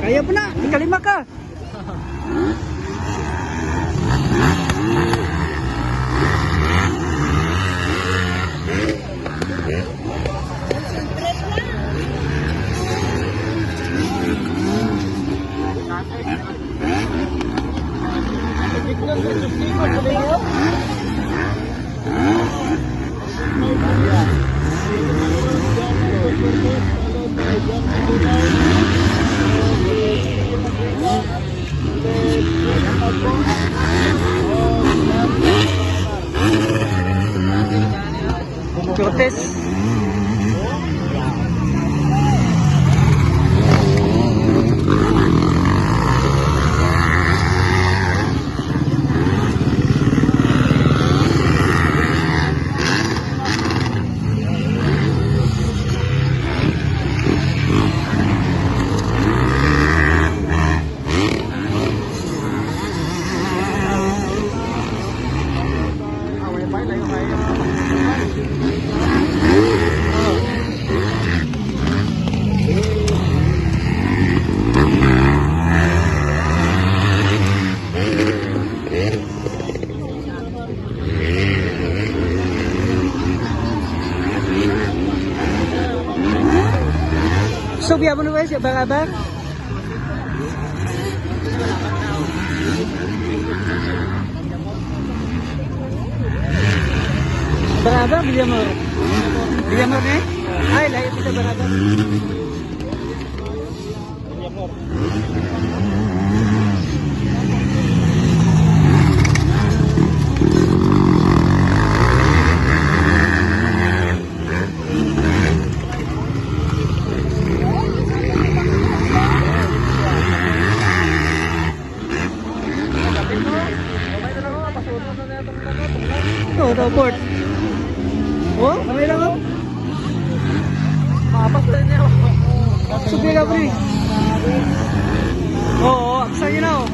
Kaya pa na, ikalima ka. Cortes. So biya mo na guys, abang-abang. Abang-abang, Villamor. Villamor na eh? Ay, lahat kita abang-abang. Ito, port. Oh, kamay lang oh. Mapas na niya oh. Subi ka pre. Oo, aksa niya na oh.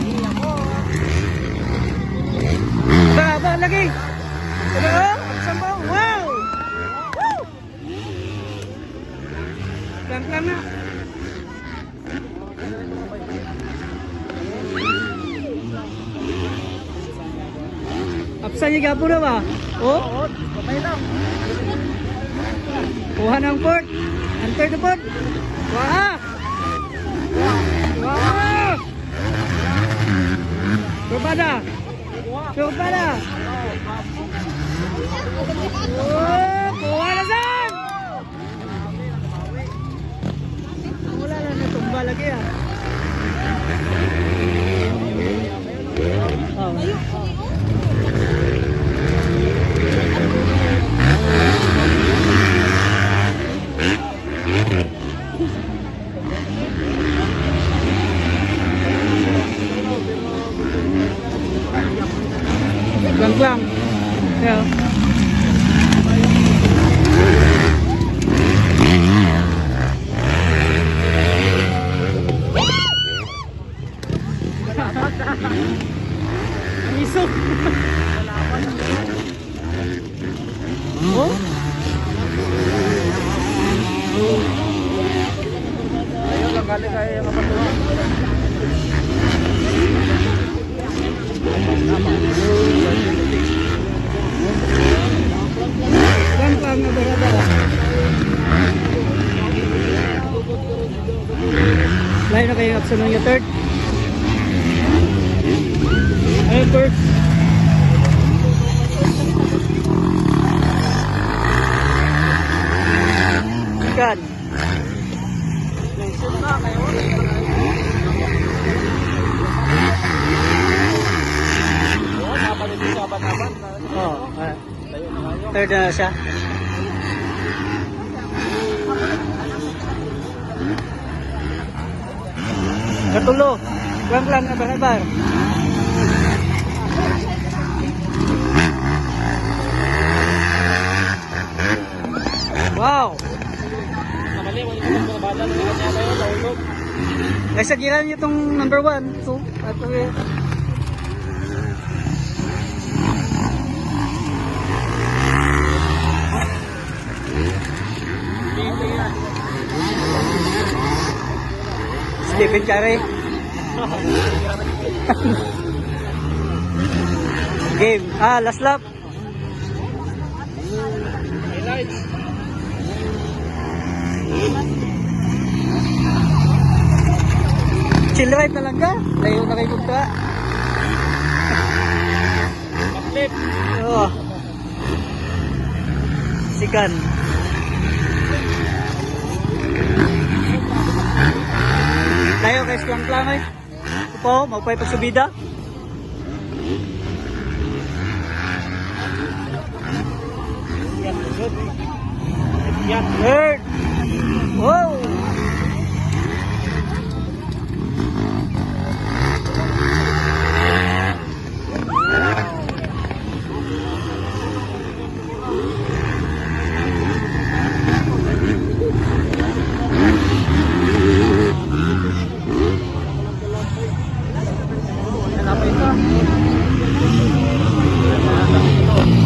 Ba, lagi. Ito oh, aksa mo. Wow! Woo! Pelan-pelan na. Aksa niya gapo na ba? Oh? Kamay lang. Kuha ng port. Enter the port. Wah! Wah! Kepada. Kepada. Oh, kuha na saan? Wala na natumba lagi ah. Oh. Lang. Yeah. Iso. Oh? Ayun, nakali kaya yung kapatulan. Lang na berada. Lain na kayo option ng third. Ayun first. Ikan. Oh, third na siya. Katulo. Lang na barabar. Wow. Nasa giran niyo itong number 1. So, ato eh. Stephen Curry. Game. Last lap. Chill ride na lang ka. Layo na kayo punta. Backflip. Oo. Sikan. Layo guys, lang eh. Upo, magpay pagsubida. Yan. Third. Wow.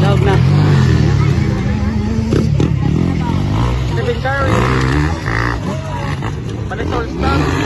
Dog na. Stephen Curry. Palit all star.